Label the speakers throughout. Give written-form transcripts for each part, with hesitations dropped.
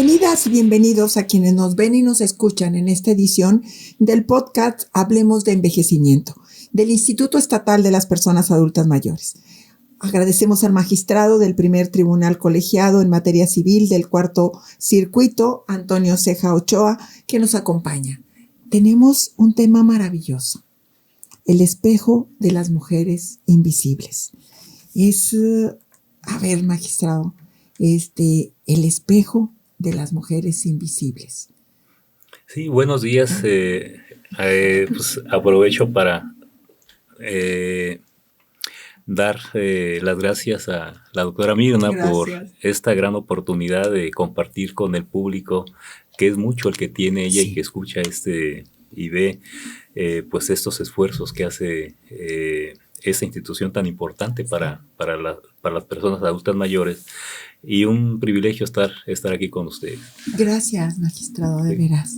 Speaker 1: Bienvenidas y bienvenidos a quienes nos ven y nos escuchan en esta edición del podcast Hablemos de Envejecimiento, del Instituto Estatal de las Personas Adultas Mayores. Agradecemos al magistrado del primer tribunal colegiado en materia civil del cuarto circuito, Antonio Ceja Ochoa, que nos acompaña. Tenemos un tema maravilloso, el espejo de las mujeres invisibles. Magistrado, el espejo de las mujeres invisibles.
Speaker 2: Sí, buenos días. Pues aprovecho para dar las gracias a la doctora Mirna por esta gran oportunidad de compartir con el público, que es mucho el que tiene ella y que escucha y ve pues estos esfuerzos que hace esta institución tan importante para las personas adultas mayores. Y un privilegio estar aquí con ustedes.
Speaker 1: Gracias, magistrado, de veras.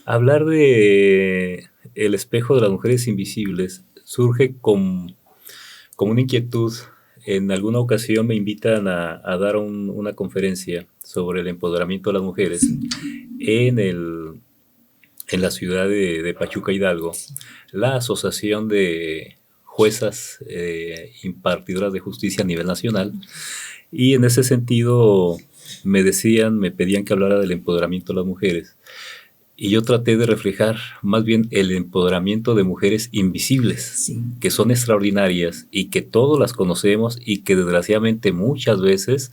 Speaker 2: Hablar de el espejo de las mujeres invisibles surge como una inquietud. En alguna ocasión me invitan a dar una conferencia sobre el empoderamiento de las mujeres en la ciudad de Pachuca, Hidalgo. La Asociación de Juezas Impartidoras de Justicia a nivel nacional. Y en ese sentido me pedían que hablara del empoderamiento de las mujeres. Y yo traté de reflejar más bien el empoderamiento de mujeres invisibles, que son extraordinarias y que todos las conocemos y que desgraciadamente muchas veces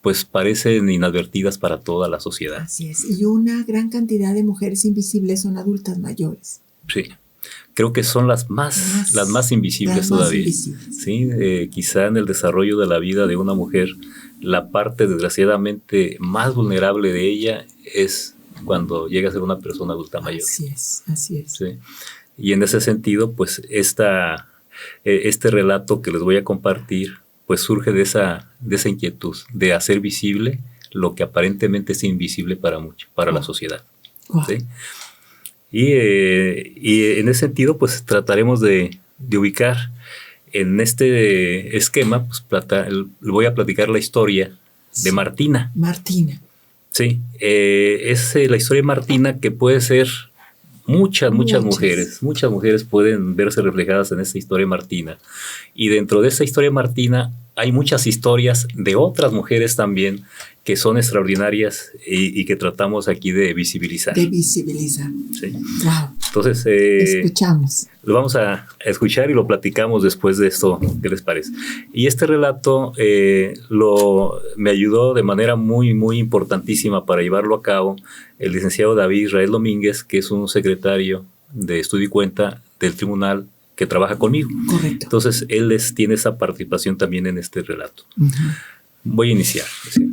Speaker 2: pues parecen inadvertidas para toda la sociedad.
Speaker 1: Así es, y una gran cantidad de mujeres invisibles son adultas mayores.
Speaker 2: Sí. Creo que son las más invisibles todavía. ¿Sí? Quizá en el desarrollo de la vida de una mujer, la parte desgraciadamente más vulnerable de ella es cuando llega a ser una persona adulta mayor.
Speaker 1: Así es.
Speaker 2: ¿Sí? Y en ese sentido, pues este relato que les voy a compartir, pues surge de esa inquietud de hacer visible lo que aparentemente es invisible para la sociedad. ¿Sí? Y en ese sentido, pues trataremos de ubicar en este esquema, pues voy a platicar la historia de Martina.
Speaker 1: Martina.
Speaker 2: Sí, es la historia de Martina, que puede ser muchas mujeres. Muchas mujeres pueden verse reflejadas en esta historia de Martina. Y dentro de esta historia de Martina hay muchas historias de otras mujeres también que son extraordinarias y que tratamos aquí de visibilizar.
Speaker 1: Sí.
Speaker 2: Wow. Entonces,
Speaker 1: escuchamos.
Speaker 2: Lo vamos a escuchar y lo platicamos después de esto. ¿Qué les parece? Y este relato me ayudó de manera muy, muy importantísima para llevarlo a cabo el licenciado David Israel Domínguez, que es un secretario de Estudio y Cuenta del tribunal que trabaja conmigo.
Speaker 1: Correcto.
Speaker 2: Entonces, él tiene esa participación también en este relato. Uh-huh. Voy a iniciar. ¿Sí?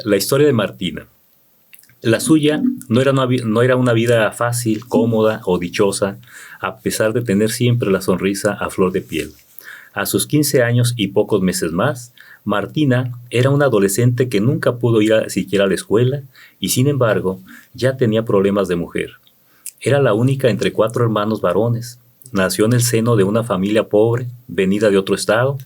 Speaker 2: La historia de Martina. La suya no era una vida fácil, cómoda o dichosa, a pesar de tener siempre la sonrisa a flor de piel. A sus 15 años y pocos meses más, Martina era una adolescente que nunca pudo ir siquiera a la escuela y, sin embargo, ya tenía problemas de mujer. Era la única entre 4 hermanos varones. Nació en el seno de una familia pobre, venida de otro estado,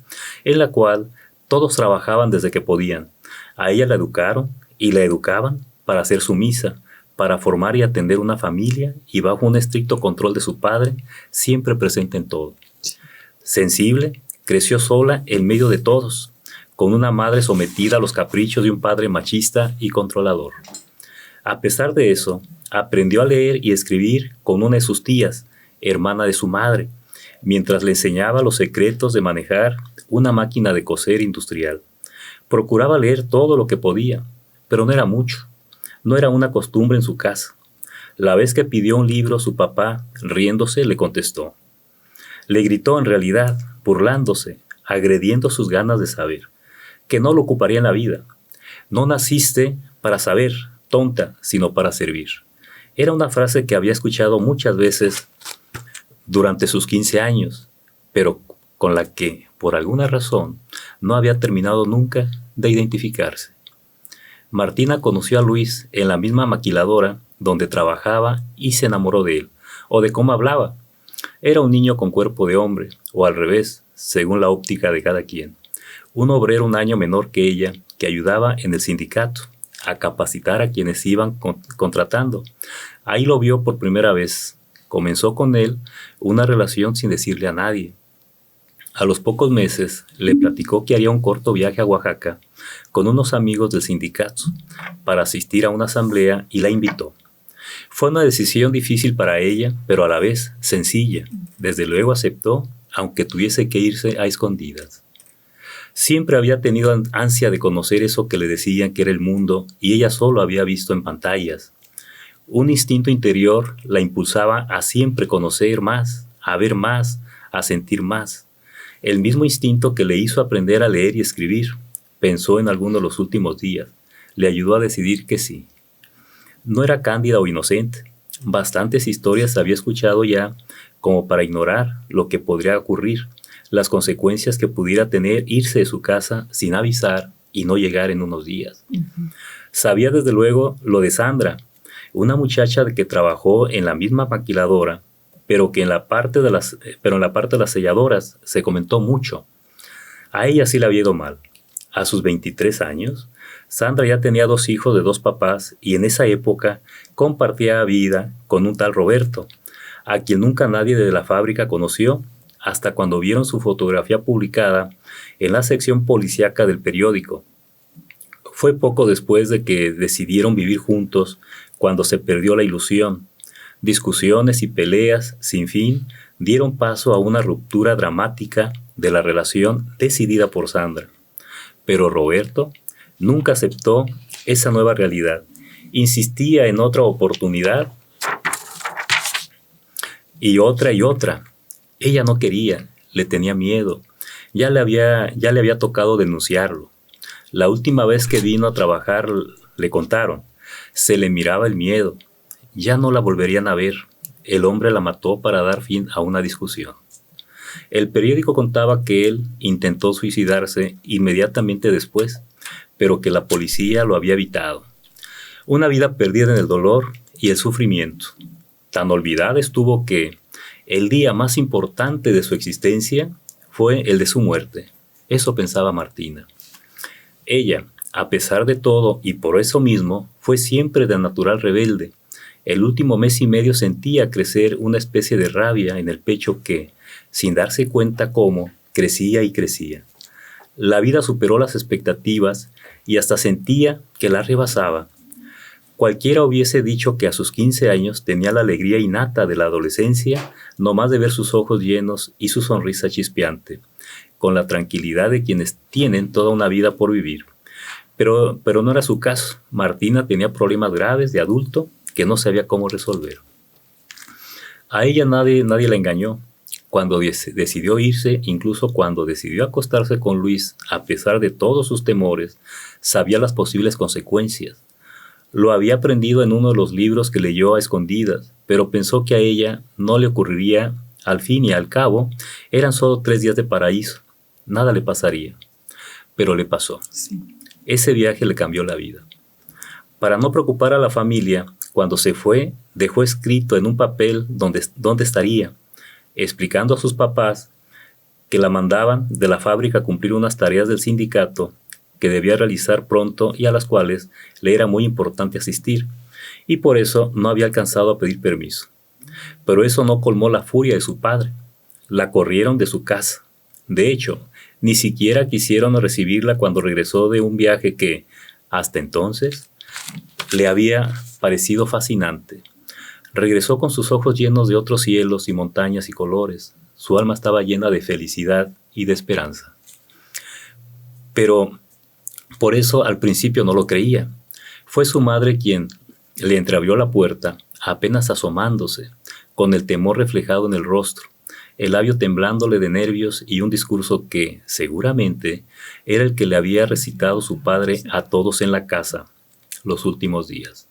Speaker 2: en la cual todos trabajaban desde que podían. A ella la educaron y la educaban para ser sumisa, para formar y atender una familia y bajo un estricto control de su padre, siempre presente en todo. Sensible, creció sola en medio de todos, con una madre sometida a los caprichos de un padre machista y controlador. A pesar de eso, aprendió a leer y escribir con una de sus tías, hermana de su madre, mientras le enseñaba los secretos de manejar una máquina de coser industrial. Procuraba leer todo lo que podía, pero no era mucho. No era una costumbre en su casa. La vez que pidió un libro, su papá, riéndose, le contestó. Le gritó en realidad, burlándose, agrediendo sus ganas de saber, que no lo ocuparía en la vida. No naciste para saber, tonta, sino para servir. Era una frase que había escuchado muchas veces durante sus 15 años, pero con la que, por alguna razón, no había terminado nunca de identificarse. Martina conoció a Luis en la misma maquiladora donde trabajaba y se enamoró de él, o de cómo hablaba. Era un niño con cuerpo de hombre, o al revés, según la óptica de cada quien. Un obrero un año menor que ella, que ayudaba en el sindicato, a capacitar a quienes iban contratando. Ahí lo vio por primera vez. Comenzó con él una relación sin decirle a nadie. A los pocos meses le platicó que haría un corto viaje a Oaxaca con unos amigos del sindicato para asistir a una asamblea y la invitó. Fue una decisión difícil para ella, pero a la vez sencilla. Desde luego aceptó, aunque tuviese que irse a escondidas. Siempre había tenido ansia de conocer eso que le decían que era el mundo y ella solo había visto en pantallas. Un instinto interior la impulsaba a siempre conocer más, a ver más, a sentir más. El mismo instinto que le hizo aprender a leer y escribir, pensó en alguno de los últimos días, le ayudó a decidir que sí. No era cándida o inocente. Bastantes historias había escuchado ya como para ignorar lo que podría ocurrir, las consecuencias que pudiera tener irse de su casa sin avisar y no llegar en unos días. Sabía desde luego lo de Sandra, una muchacha que trabajó en la misma maquiladora, pero en la parte de las selladoras se comentó mucho. A ella sí le había ido mal. A sus 23 años, Sandra ya tenía 2 hijos de 2 papás y en esa época compartía vida con un tal Roberto, a quien nunca nadie de la fábrica conoció, hasta cuando vieron su fotografía publicada en la sección policíaca del periódico. Fue poco después de que decidieron vivir juntos cuando se perdió la ilusión. Discusiones y peleas sin fin dieron paso a una ruptura dramática de la relación decidida por Sandra. Pero Roberto nunca aceptó esa nueva realidad. Insistía en otra oportunidad y otra y otra. Ella no quería, le tenía miedo. Ya le había tocado denunciarlo. La última vez que vino a trabajar, le contaron, se le miraba el miedo. Ya no la volverían a ver. El hombre la mató para dar fin a una discusión. El periódico contaba que él intentó suicidarse inmediatamente después, pero que la policía lo había evitado. Una vida perdida en el dolor y el sufrimiento. Tan olvidada estuvo que el día más importante de su existencia fue el de su muerte. Eso pensaba Martina. Ella, a pesar de todo y por eso mismo, fue siempre de natural rebelde. El último mes y medio sentía crecer una especie de rabia en el pecho que, sin darse cuenta cómo, crecía y crecía. La vida superó las expectativas y hasta sentía que la rebasaba. Cualquiera hubiese dicho que a sus 15 años tenía la alegría innata de la adolescencia, no más de ver sus ojos llenos y su sonrisa chispeante, con la tranquilidad de quienes tienen toda una vida por vivir. Pero no era su caso. Martina tenía problemas graves de adulto que no sabía cómo resolver. A ella nadie la engañó. Cuando decidió irse, incluso cuando decidió acostarse con Luis, a pesar de todos sus temores, sabía las posibles consecuencias. Lo había aprendido en uno de los libros que leyó a escondidas, pero pensó que a ella no le ocurriría. Al fin y al cabo, eran solo 3 días de paraíso. Nada le pasaría. Pero le pasó. Sí. Ese viaje le cambió la vida. Para no preocupar a la familia, cuando se fue, dejó escrito en un papel dónde estaría, explicando a sus papás que la mandaban de la fábrica a cumplir unas tareas del sindicato que debía realizar pronto y a las cuales le era muy importante asistir, y por eso no había alcanzado a pedir permiso. Pero eso no colmó la furia de su padre. La corrieron de su casa. De hecho, ni siquiera quisieron recibirla cuando regresó de un viaje que, hasta entonces, le había parecido fascinante. Regresó con sus ojos llenos de otros cielos y montañas y colores. Su alma estaba llena de felicidad y de esperanza. Pero por eso al principio no lo creía. Fue su madre quien le entreabrió la puerta, apenas asomándose, con el temor reflejado en el rostro, el labio temblándole de nervios y un discurso que, seguramente, era el que le había recitado su padre a todos en la casa los últimos días.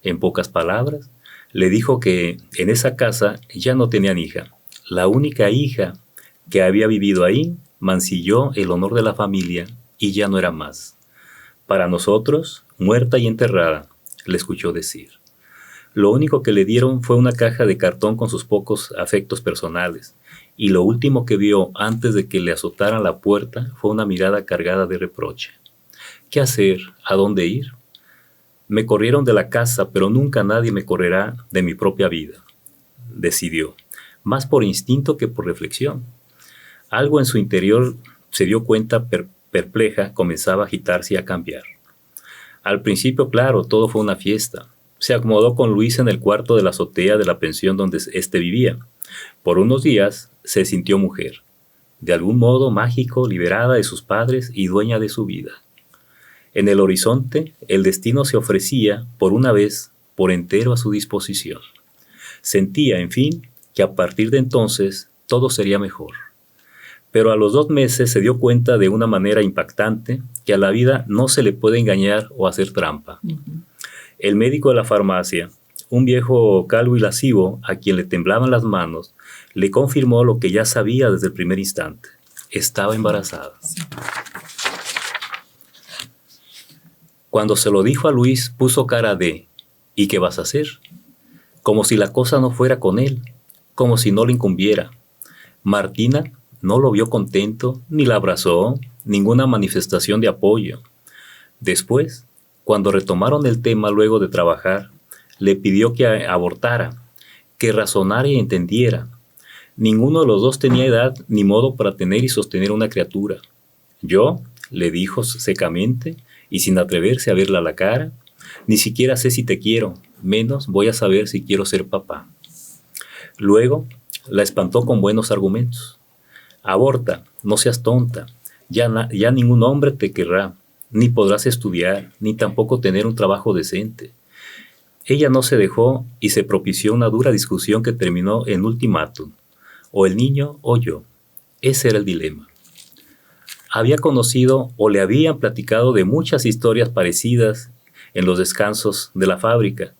Speaker 2: En pocas palabras, le dijo que en esa casa ya no tenían hija. La única hija que había vivido ahí mancilló el honor de la familia y ya no era más. Para nosotros, muerta y enterrada, le escuchó decir. Lo único que le dieron fue una caja de cartón con sus pocos afectos personales, y lo último que vio antes de que le azotaran la puerta fue una mirada cargada de reproche. ¿Qué hacer? ¿A dónde ir? Me corrieron de la casa, pero nunca nadie me correrá de mi propia vida, decidió, más por instinto que por reflexión. Algo en su interior se dio cuenta perpleja, comenzaba a agitarse y a cambiar. Al principio, claro, todo fue una fiesta. Se acomodó con Luis en el cuarto de la azotea de la pensión donde éste vivía. Por unos días se sintió mujer, de algún modo mágico, liberada de sus padres y dueña de su vida. En el horizonte, el destino se ofrecía, por una vez, por entero a su disposición. Sentía, en fin, que a partir de entonces todo sería mejor. Pero a los 2 meses se dio cuenta de una manera impactante que a la vida no se le puede engañar o hacer trampa. El médico de la farmacia, un viejo calvo y lascivo a quien le temblaban las manos, le confirmó lo que ya sabía desde el primer instante. Estaba embarazada. Cuando se lo dijo a Luis, puso cara de ¿y qué vas a hacer? Como si la cosa no fuera con él, como si no le incumbiera. Martina no lo vio contento, ni la abrazó, ninguna manifestación de apoyo. Después, cuando retomaron el tema luego de trabajar, le pidió que abortara, que razonara y entendiera. Ninguno de los dos tenía edad ni modo para tener y sostener una criatura. Yo, le dijo secamente y sin atreverse a verla a la cara, ni siquiera sé si te quiero, menos voy a saber si quiero ser papá. Luego, la espantó con buenos argumentos. Aborta, no seas tonta, ya ningún hombre te querrá, ni podrás estudiar, ni tampoco tener un trabajo decente. Ella no se dejó y se propició una dura discusión que terminó en ultimátum, o el niño o yo. Ese era el dilema. Había conocido o le habían platicado de muchas historias parecidas en los descansos de la fábrica.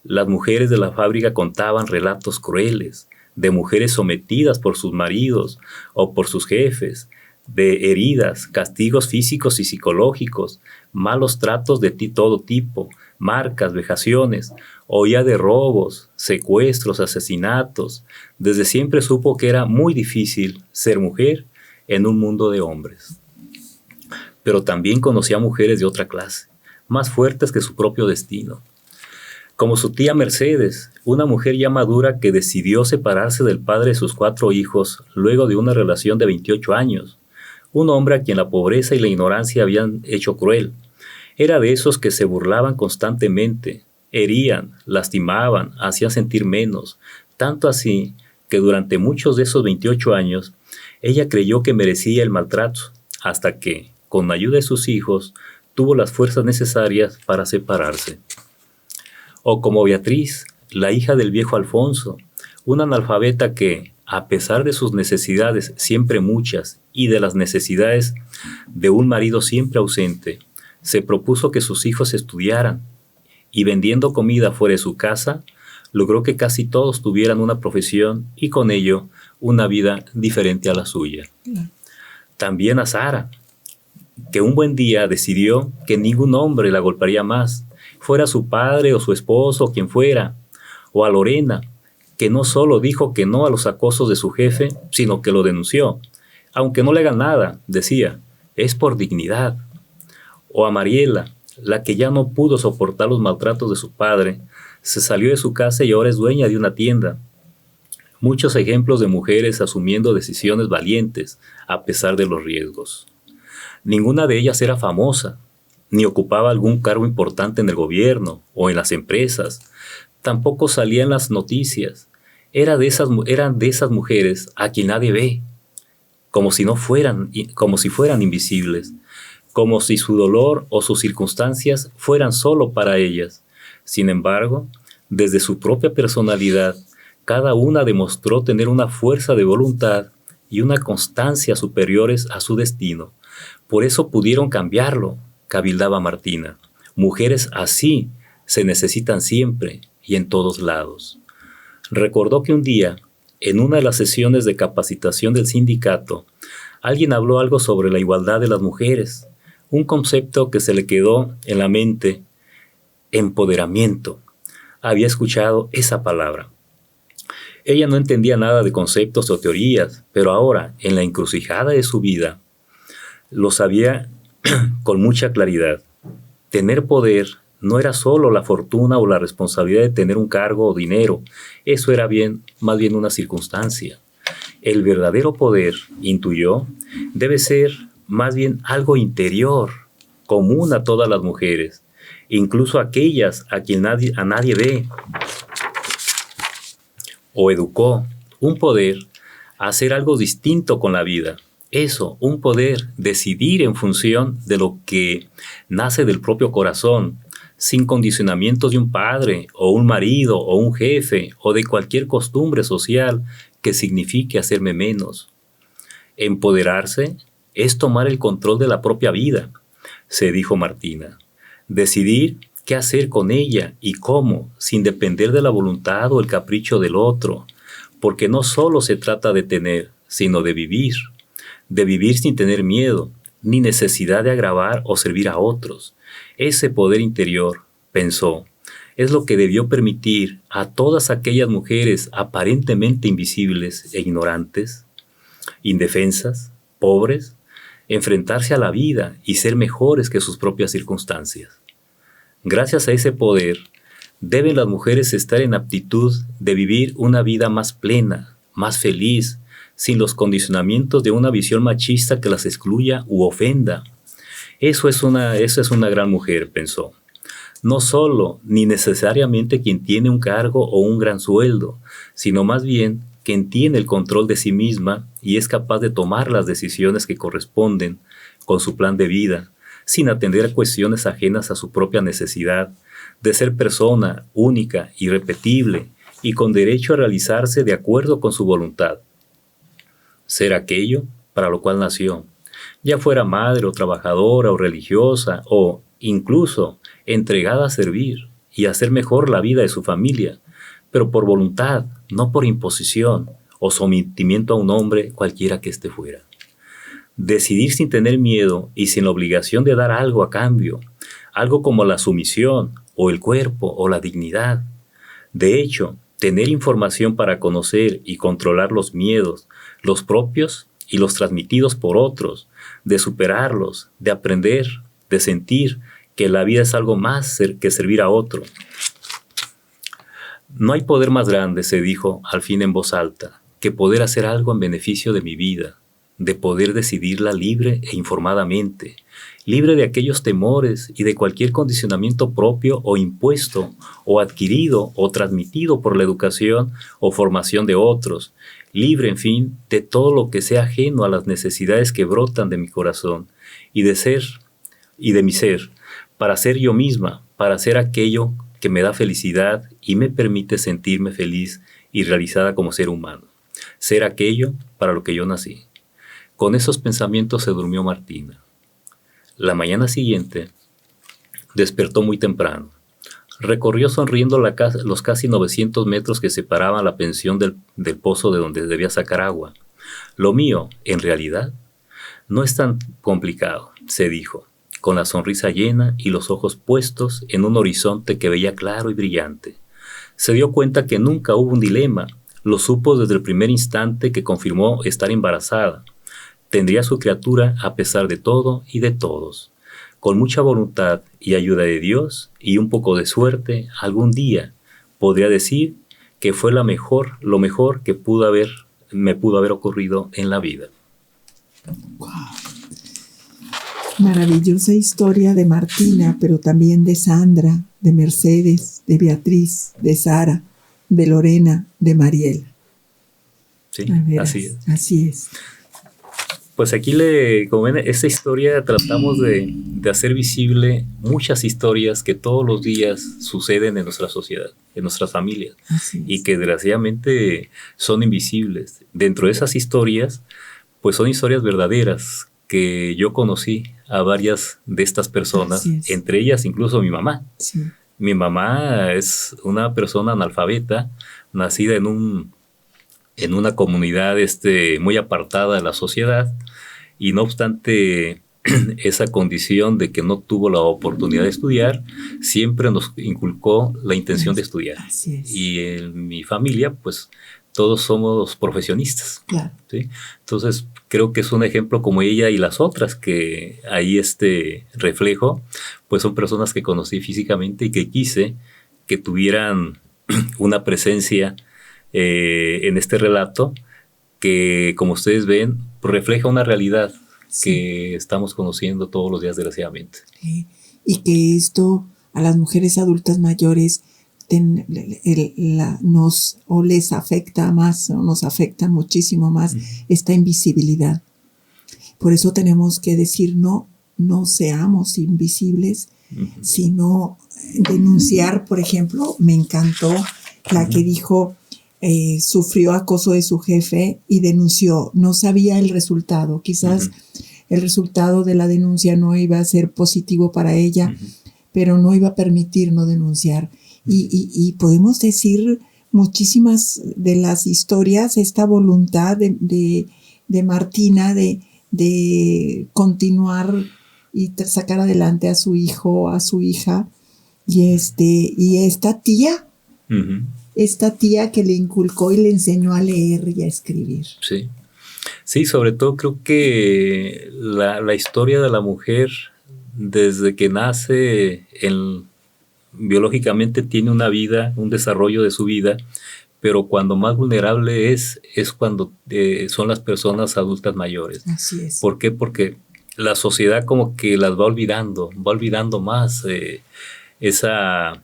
Speaker 2: Las mujeres de la fábrica contaban relatos crueles, de mujeres sometidas por sus maridos o por sus jefes, de heridas, castigos físicos y psicológicos, malos tratos de todo tipo, marcas, vejaciones, oía de robos, secuestros, asesinatos. Desde siempre supo que era muy difícil ser mujer en un mundo de hombres. Pero también conocía mujeres de otra clase, más fuertes que su propio destino. Como su tía Mercedes, una mujer ya madura que decidió separarse del padre de sus 4 hijos luego de una relación de 28 años. Un hombre a quien la pobreza y la ignorancia habían hecho cruel. Era de esos que se burlaban constantemente, herían, lastimaban, hacían sentir menos, tanto así que durante muchos de esos 28 años ella creyó que merecía el maltrato, hasta que, con ayuda de sus hijos, tuvo las fuerzas necesarias para separarse. O como Beatriz, la hija del viejo Alfonso, una analfabeta que, a pesar de sus necesidades siempre muchas y de las necesidades de un marido siempre ausente, se propuso que sus hijos estudiaran y vendiendo comida fuera de su casa, logró que casi todos tuvieran una profesión y con ello una vida diferente a la suya. También a Sara, que un buen día decidió que ningún hombre la golpearía más, fuera su padre o su esposo o quien fuera, o a Lorena, que no solo dijo que no a los acosos de su jefe, sino que lo denunció. Aunque no le hagan nada, decía, es por dignidad. O a Mariela, la que ya no pudo soportar los maltratos de su padre, se salió de su casa y ahora es dueña de una tienda. Muchos ejemplos de mujeres asumiendo decisiones valientes a pesar de los riesgos. Ninguna de ellas era famosa, ni ocupaba algún cargo importante en el gobierno o en las empresas. Tampoco salía en las noticias. Eran de esas mujeres a quien nadie ve, como si fueran invisibles, como si su dolor o sus circunstancias fueran solo para ellas. Sin embargo, desde su propia personalidad, cada una demostró tener una fuerza de voluntad y una constancia superiores a su destino. Por eso pudieron cambiarlo, cabildaba Martina. Mujeres así se necesitan siempre y en todos lados. Recordó que un día, en una de las sesiones de capacitación del sindicato, alguien habló algo sobre la igualdad de las mujeres, un concepto que se le quedó en la mente, empoderamiento. Había escuchado esa palabra. Ella no entendía nada de conceptos o teorías, pero ahora, en la encrucijada de su vida, lo sabía con mucha claridad. Tener poder no era solo la fortuna o la responsabilidad de tener un cargo o dinero. Eso era más bien una circunstancia. El verdadero poder, intuyó, debe ser más bien algo interior, común a todas las mujeres, incluso aquellas a quien nadie ve o educó. Un poder a hacer algo distinto con la vida. Eso, un poder decidir en función de lo que nace del propio corazón, sin condicionamientos de un padre o un marido o un jefe o de cualquier costumbre social que signifique hacerme menos. Empoderarse es tomar el control de la propia vida, se dijo Martina. Decidir qué hacer con ella y cómo, sin depender de la voluntad o el capricho del otro, porque no solo se trata de tener, sino de vivir sin tener miedo, ni necesidad de agravar o servir a otros. Ese poder interior, pensó, es lo que debió permitir a todas aquellas mujeres aparentemente invisibles e ignorantes, indefensas, pobres, enfrentarse a la vida y ser mejores que sus propias circunstancias. Gracias a ese poder, deben las mujeres estar en aptitud de vivir una vida más plena, más feliz, sin los condicionamientos de una visión machista que las excluya u ofenda. Eso es una gran mujer, pensó. No solo ni necesariamente quien tiene un cargo o un gran sueldo, sino más bien quien tiene el control de sí misma y es capaz de tomar las decisiones que corresponden con su plan de vida, sin atender a cuestiones ajenas a su propia necesidad de ser persona única, irrepetible y con derecho a realizarse de acuerdo con su voluntad. Ser aquello para lo cual nació, ya fuera madre o trabajadora o religiosa o incluso entregada a servir y hacer mejor la vida de su familia, pero por voluntad, no por imposición o sometimiento a un hombre cualquiera que éste fuera. Decidir sin tener miedo y sin la obligación de dar algo a cambio, algo como la sumisión o el cuerpo o la dignidad. De hecho, tener información para conocer y controlar los miedos, los propios y los transmitidos por otros, de superarlos, de aprender, de sentir que la vida es algo más que servir a otro. No hay poder más grande, se dijo al fin en voz alta, que poder hacer algo en beneficio de mi vida, de poder decidirla libre e informadamente, libre de aquellos temores y de cualquier condicionamiento propio o impuesto, o adquirido o transmitido por la educación o formación de otros, libre, en fin, de todo lo que sea ajeno a las necesidades que brotan de mi corazón y de mi ser, para ser yo misma, para ser aquello que me da felicidad y me permite sentirme feliz y realizada como ser humano, ser aquello para lo que yo nací. Con esos pensamientos se durmió Martina. La mañana siguiente despertó muy temprano. Recorrió sonriendo los casi 900 metros que separaban la pensión del pozo de donde debía sacar agua. Lo mío, en realidad, no es tan complicado, se dijo, con la sonrisa llena y los ojos puestos en un horizonte que veía claro y brillante. Se dio cuenta que nunca hubo un dilema. Lo supo desde el primer instante que confirmó estar embarazada. Tendría su criatura a pesar de todo y de todos. Con mucha voluntad y ayuda de Dios y un poco de suerte, algún día podría decir que fue lo mejor que me pudo haber ocurrido en la vida.
Speaker 1: Wow. Maravillosa historia de Martina, pero también de Sandra, de Mercedes, de Beatriz, de Sara, de Lorena, de Mariela.
Speaker 2: Sí,
Speaker 1: así es. Así es.
Speaker 2: Pues aquí, como ven, esta historia tratamos de hacer visible muchas historias que todos los días suceden en nuestra sociedad, en nuestras familias, y que desgraciadamente son invisibles. Dentro de esas historias, pues son historias verdaderas, que yo conocí a varias de estas personas, entre ellas incluso mi mamá. Sí. Mi mamá es una persona analfabeta, nacida en una comunidad muy apartada de la sociedad, y no obstante esa condición de que no tuvo la oportunidad de estudiar, siempre nos inculcó la intención de estudiar.
Speaker 1: Así es.
Speaker 2: Y en mi familia, pues todos somos profesionistas.
Speaker 1: Claro.
Speaker 2: ¿Sí? Entonces, creo que es un ejemplo como ella y las otras que ahí reflejo, pues son personas que conocí físicamente y que quise que tuvieran una presencia en este relato que, como ustedes ven, refleja una realidad que estamos conociendo todos los días, desgraciadamente.
Speaker 1: Y que esto a las mujeres adultas mayores les afecta más, o nos afecta muchísimo más esta invisibilidad. Por eso tenemos que decir no seamos invisibles, sino denunciar. Por ejemplo, me encantó la que dijo, sufrió acoso de su jefe y denunció. No sabía el resultado. Quizás el resultado de la denuncia no iba a ser positivo para ella, pero no iba a permitir no denunciar. Y podemos decir muchísimas de las historias, esta voluntad de Martina de continuar y sacar adelante a su hijo, a su hija, y esta tía, esta tía que le inculcó y le enseñó a leer y a escribir.
Speaker 2: Sí. Sí, sobre todo creo que la historia de la mujer, desde que nace, biológicamente tiene una vida, un desarrollo de su vida, pero cuando más vulnerable es cuando son las personas adultas mayores.
Speaker 1: Así es.
Speaker 2: ¿Por qué? Porque la sociedad como que las va olvidando más esa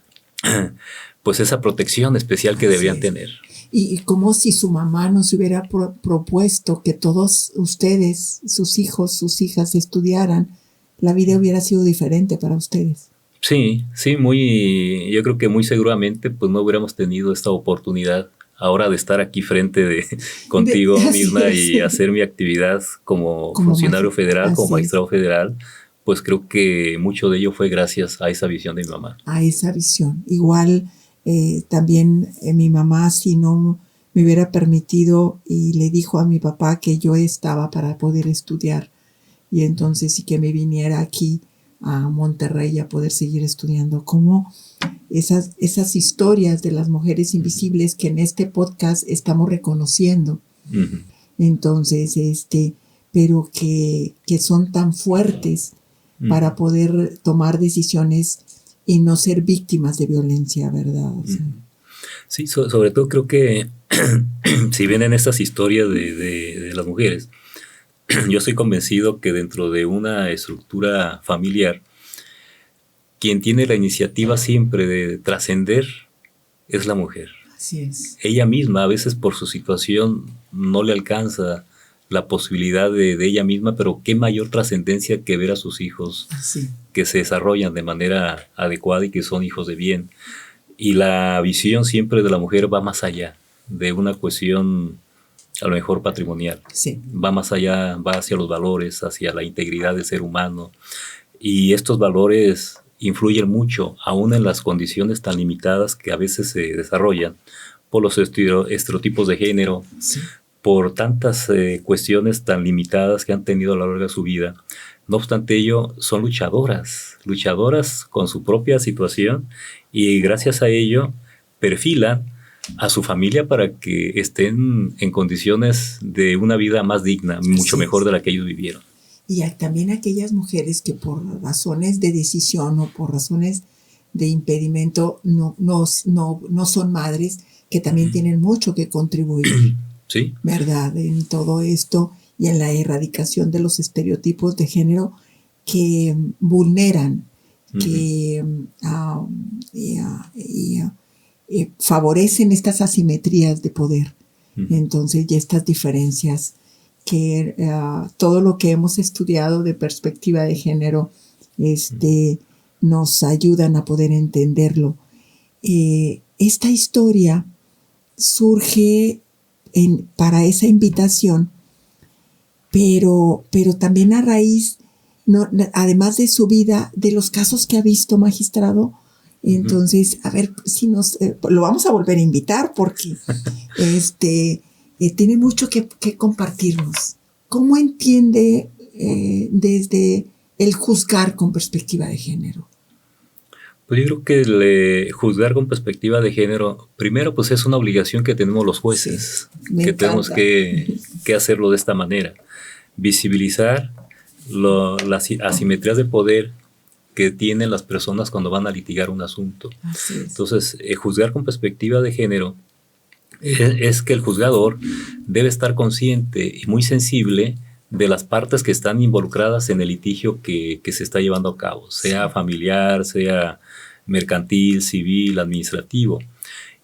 Speaker 2: protección especial que deberían tener.
Speaker 1: Y como si su mamá nos hubiera propuesto que todos ustedes, sus hijos, sus hijas estudiaran, la vida hubiera sido diferente para ustedes.
Speaker 2: Sí, yo creo que muy seguramente pues no hubiéramos tenido esta oportunidad ahora de estar aquí frente contigo misma y hacer mi actividad como funcionario federal, como magistrado federal. Pues creo que mucho de ello fue gracias a esa visión de mi mamá.
Speaker 1: A esa visión. Igual también mi mamá, si no me hubiera permitido y le dijo a mi papá que yo estaba para poder estudiar, y entonces sí que me viniera aquí a Monterrey a poder seguir estudiando. Como esas historias de las mujeres invisibles que en este podcast estamos reconociendo. Entonces, pero que son tan fuertes para poder tomar decisiones y no ser víctimas de violencia, ¿verdad? O sea,
Speaker 2: sí, sobre todo creo que si bien en estas historias de las mujeres, yo estoy convencido que dentro de una estructura familiar, quien tiene la iniciativa siempre de trascender es la mujer.
Speaker 1: Así es.
Speaker 2: Ella misma, a veces por su situación, no le alcanza la posibilidad de ella misma, pero qué mayor trascendencia que ver a sus hijos que se desarrollan de manera adecuada y que son hijos de bien. Y la visión siempre de la mujer va más allá de una cuestión a lo mejor patrimonial.
Speaker 1: Sí.
Speaker 2: Va más allá, va hacia los valores, hacia la integridad del ser humano. Y estos valores influyen mucho, aún en las condiciones tan limitadas que a veces se desarrollan por los estereotipos de género, por tantas cuestiones tan limitadas que han tenido a lo largo de su vida. No obstante ello, son luchadoras con su propia situación, y gracias a ello perfilan a su familia para que estén en condiciones de una vida más digna, mucho mejor de la que ellos vivieron.
Speaker 1: Y también aquellas mujeres que por razones de decisión o por razones de impedimento no son madres, que también tienen mucho que contribuir.
Speaker 2: Sí.
Speaker 1: ¿Verdad? En todo esto y en la erradicación de los estereotipos de género que vulneran, que favorecen estas asimetrías de poder. Entonces, y estas diferencias que todo lo que hemos estudiado de perspectiva de género nos ayudan a poder entenderlo. Esta historia surge para esa invitación, pero también a raíz, además de su vida, de los casos que ha visto, magistrado. Entonces, a ver si lo vamos a volver a invitar porque tiene mucho que compartirnos. ¿Cómo entiende desde el juzgar con perspectiva de género?
Speaker 2: Pues yo creo que juzgar con perspectiva de género, primero pues es una obligación que tenemos los jueces, que tenemos que hacerlo de esta manera, visibilizar las asimetrías de poder que tienen las personas cuando van a litigar un asunto. Entonces, juzgar con perspectiva de género es que el juzgador debe estar consciente y muy sensible de las partes que están involucradas en el litigio que se está llevando a cabo, sea familiar, sea mercantil, civil, administrativo.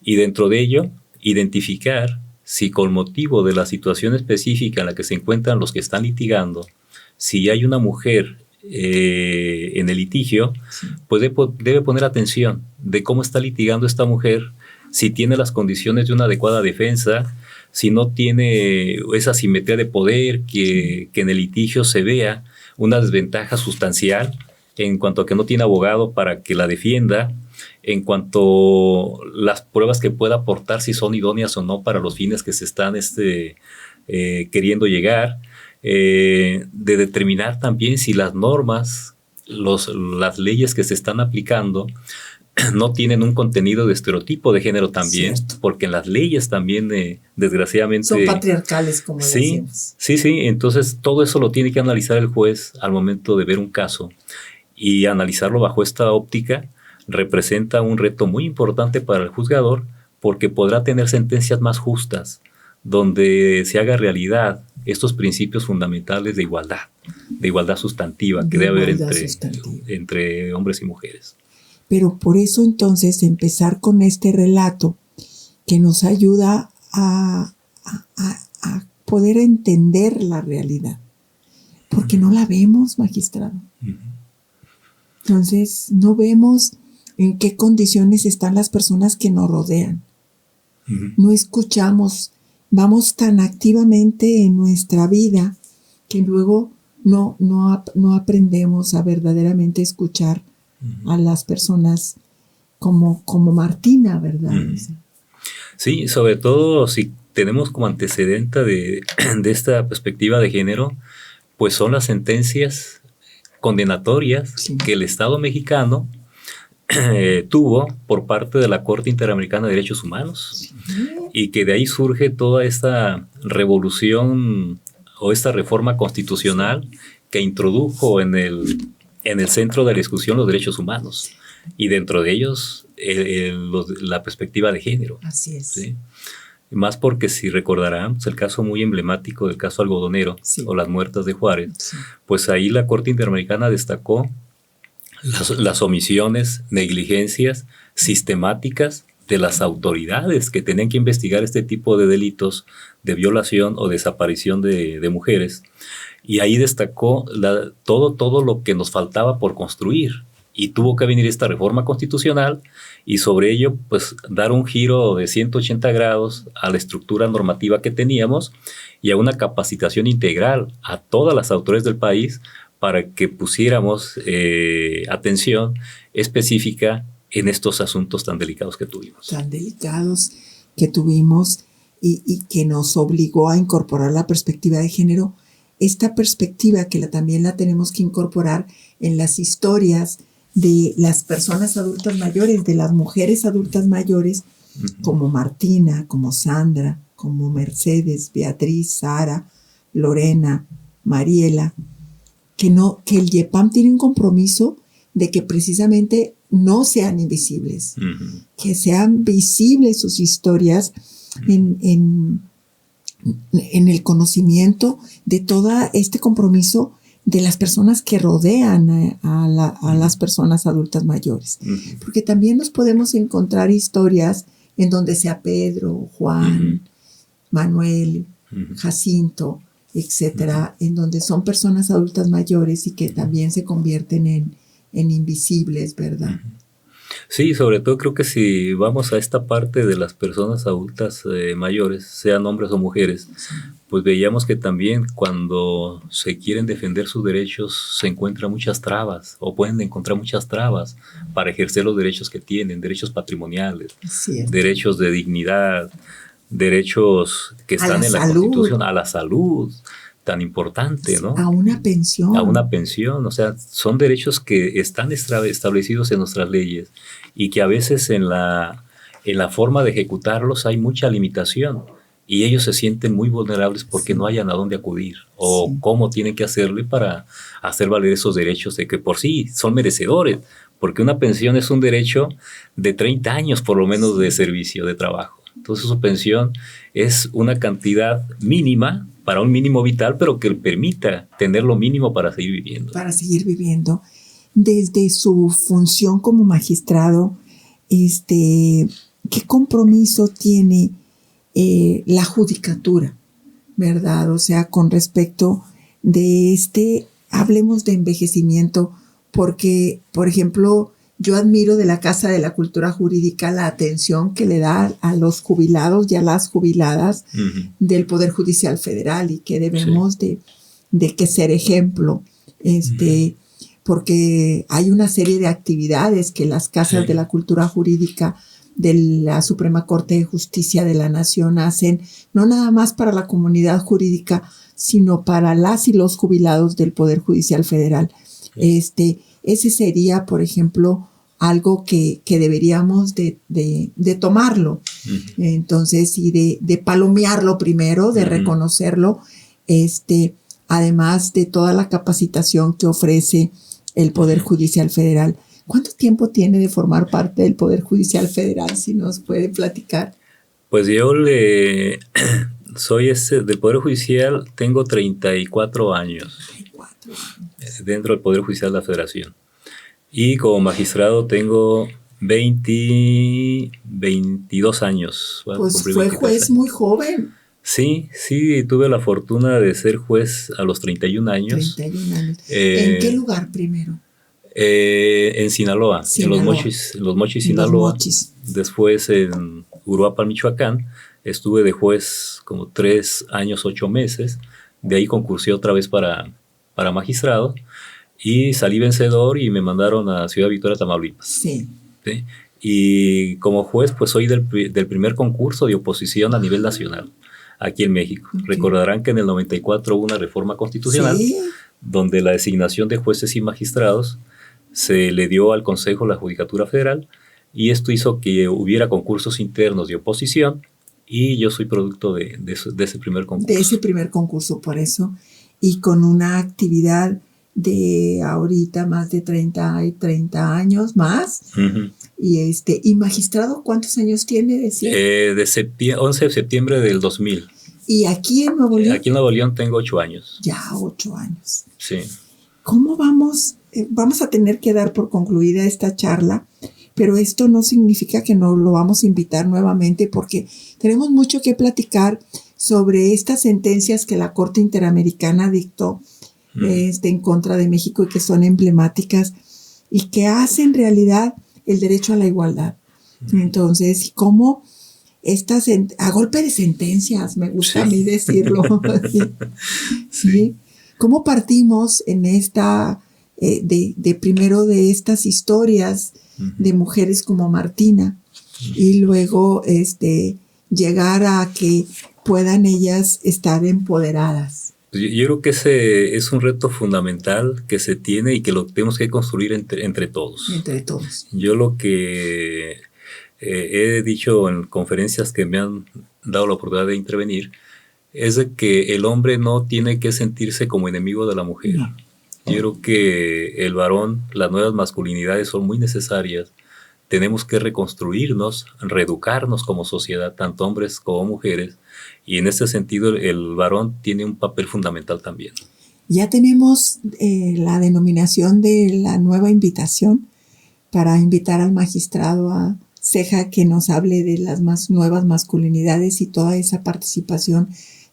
Speaker 2: Y dentro de ello, identificar si con motivo de la situación específica en la que se encuentran los que están litigando, si hay una mujer en el litigio, pues debe poner atención de cómo está litigando esta mujer, si tiene las condiciones de una adecuada defensa, si no tiene esa simetría de poder, que en el litigio se vea una desventaja sustancial en cuanto a que no tiene abogado para que la defienda, en cuanto a las pruebas que pueda aportar, si son idóneas o no para los fines que se están queriendo llegar, de determinar también si las normas, las leyes que se están aplicando no tienen un contenido de estereotipo de género también, porque en las leyes también, desgraciadamente...
Speaker 1: son patriarcales, como decimos.
Speaker 2: Sí, entonces todo eso lo tiene que analizar el juez al momento de ver un caso, y analizarlo bajo esta óptica representa un reto muy importante para el juzgador, porque podrá tener sentencias más justas, donde se haga realidad estos principios fundamentales de igualdad sustantiva que debe haber entre hombres y mujeres.
Speaker 1: Pero por eso entonces empezar con este relato que nos ayuda a poder entender la realidad, porque no la vemos, magistrado. Entonces no vemos en qué condiciones están las personas que nos rodean. No escuchamos, vamos tan activamente en nuestra vida que luego no aprendemos a verdaderamente escuchar a las personas como Martina, ¿verdad?
Speaker 2: Sí, sobre todo si tenemos como antecedente de esta perspectiva de género, pues son las sentencias condenatorias que el Estado mexicano tuvo por parte de la Corte Interamericana de Derechos Humanos, y que de ahí surge toda esta revolución o esta reforma constitucional que introdujo en el centro de la discusión los derechos humanos, y dentro de ellos la perspectiva de género.
Speaker 1: Así es.
Speaker 2: ¿Sí? Más porque si recordarán el caso muy emblemático del caso Algodonero, o las muertas de Juárez, pues ahí la Corte Interamericana destacó las omisiones, negligencias sistemáticas de las autoridades que tenían que investigar este tipo de delitos de violación o desaparición de mujeres. Y ahí destacó todo lo que nos faltaba por construir. Y tuvo que venir esta reforma constitucional y sobre ello pues dar un giro de 180 grados a la estructura normativa que teníamos y a una capacitación integral a todas las autoridades del país para que pusiéramos atención específica en estos asuntos tan delicados que tuvimos.
Speaker 1: Tan delicados que tuvimos y que nos obligó a incorporar la perspectiva de género. Esta perspectiva que también la tenemos que incorporar en las historias de las personas adultas mayores, de las mujeres adultas mayores, como Martina, como Sandra, como Mercedes, Beatriz, Sara, Lorena, Mariela, que el YEPAM tiene un compromiso de que precisamente no sean invisibles, que sean visibles sus historias en el conocimiento de todo este compromiso de las personas que rodean a las personas adultas mayores. Porque también nos podemos encontrar historias en donde sea Pedro, Juan, Manuel, Jacinto, etcétera, en donde son personas adultas mayores y que también se convierten en invisibles, ¿verdad?
Speaker 2: Sí, sobre todo creo que si vamos a esta parte de las personas adultas mayores, sean hombres o mujeres, pues veíamos que también cuando se quieren defender sus derechos se encuentran muchas trabas o pueden encontrar muchas trabas para ejercer los derechos que tienen, derechos patrimoniales, derechos de dignidad, derechos que están en la Constitución, a la salud. tan importante, ¿no?
Speaker 1: A una pensión.
Speaker 2: A una pensión, o sea, son derechos que están establecidos en nuestras leyes y que a veces en la forma de ejecutarlos hay mucha limitación y ellos se sienten muy vulnerables porque no hayan a dónde acudir o cómo tienen que hacerle para hacer valer esos derechos de que por sí son merecedores, porque una pensión es un derecho de 30 años por lo menos de servicio, de trabajo. Entonces su pensión es una cantidad mínima para un mínimo vital, pero que le permita tener lo mínimo para seguir viviendo.
Speaker 1: Para seguir viviendo. Desde su función como magistrado, ¿qué compromiso tiene la judicatura, verdad? O sea, con respecto de hablemos de envejecimiento, porque, por ejemplo, yo admiro de la Casa de la Cultura Jurídica la atención que le da a los jubilados y a las jubiladas del Poder Judicial Federal y que debemos de que ser ejemplo, porque hay una serie de actividades que las Casas de la Cultura Jurídica de la Suprema Corte de Justicia de la Nación hacen, no nada más para la comunidad jurídica, sino para las y los jubilados del Poder Judicial Federal. Ese sería, por ejemplo, algo que deberíamos de tomarlo. Entonces, y de palomearlo primero, de reconocerlo, además de toda la capacitación que ofrece el Poder Judicial Federal. ¿Cuánto tiempo tiene de formar parte del Poder Judicial Federal? Si nos puede platicar.
Speaker 2: Pues yo soy del Poder Judicial, tengo 34 años. 34 años. Dentro del Poder Judicial de la Federación. Y como magistrado tengo 22 años.
Speaker 1: Pues fue juez muy joven.
Speaker 2: Sí, tuve la fortuna de ser juez a los 31 años. 31 años.
Speaker 1: ¿En qué lugar primero?
Speaker 2: En Sinaloa, en Los Mochis, Sinaloa. Después en Uruapan, Michoacán, estuve de juez como 3 años, 8 meses. De ahí concursé otra vez para magistrado y salí vencedor y me mandaron a Ciudad Victoria, Tamaulipas.
Speaker 1: Sí.
Speaker 2: Y como juez, pues soy del primer concurso de oposición a nivel nacional aquí en México. Recordarán que en el 94 hubo una reforma constitucional donde la designación de jueces y magistrados se le dio al Consejo de la Judicatura Federal y esto hizo que hubiera concursos internos de oposición y yo soy producto de ese primer concurso.
Speaker 1: De ese primer concurso, por eso. Y con una actividad de ahorita más de 30 años más. Y magistrado, ¿cuántos años tiene? Decía?
Speaker 2: De 11 de septiembre del 2000.
Speaker 1: ¿Y aquí en Nuevo León?
Speaker 2: Aquí en Nuevo León tengo 8 años.
Speaker 1: Ya, 8 años.
Speaker 2: Sí.
Speaker 1: ¿Cómo vamos? Vamos a tener que dar por concluida esta charla, pero esto no significa que no lo vamos a invitar nuevamente porque tenemos mucho que platicar sobre estas sentencias que la Corte Interamericana dictó en contra de México y que son emblemáticas y que hacen realidad el derecho a la igualdad. Entonces, ¿cómo a golpe de sentencias, me gusta a mí decirlo, ¿sí? ¿Cómo partimos en esta, primero de estas historias de mujeres como Martina y luego llegar a que puedan ellas estar empoderadas?
Speaker 2: Yo creo que ese es un reto fundamental que se tiene y que lo tenemos que construir entre todos.
Speaker 1: Entre todos.
Speaker 2: Yo lo que he dicho en conferencias que me han dado la oportunidad de intervenir es de que el hombre no tiene que sentirse como enemigo de la mujer. No. Yo creo que el varón, las nuevas masculinidades son muy necesarias. Tenemos que reconstruirnos, reeducarnos como sociedad, tanto hombres como mujeres. Y en este sentido el varón tiene un papel fundamental también.
Speaker 1: Ya tenemos la denominación de la nueva invitación para invitar al magistrado a Ceja que nos hable de las nuevas masculinidades y toda esa participación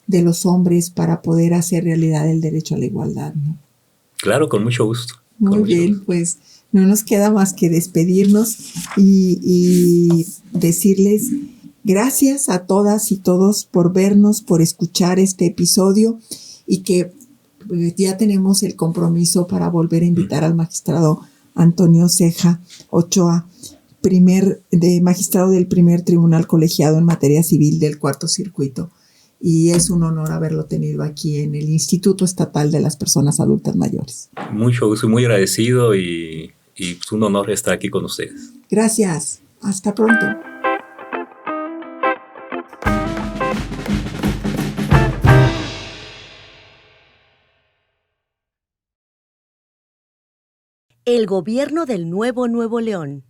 Speaker 1: de los hombres para poder hacer realidad el derecho a la igualdad, ¿no?
Speaker 2: Claro, con mucho gusto.
Speaker 1: Muy bien, pues no nos queda más que despedirnos y decirles gracias a todas y todos por vernos, por escuchar este episodio y que ya tenemos el compromiso para volver a invitar al magistrado Antonio Ceja Ochoa, magistrado del primer tribunal colegiado en materia civil del Cuarto Circuito. y es un honor haberlo tenido aquí en el Instituto Estatal de las Personas Adultas Mayores.
Speaker 2: Mucho gusto, muy agradecido y es un honor estar aquí con ustedes.
Speaker 1: Gracias. Hasta pronto.
Speaker 3: El gobierno del Nuevo Nuevo León.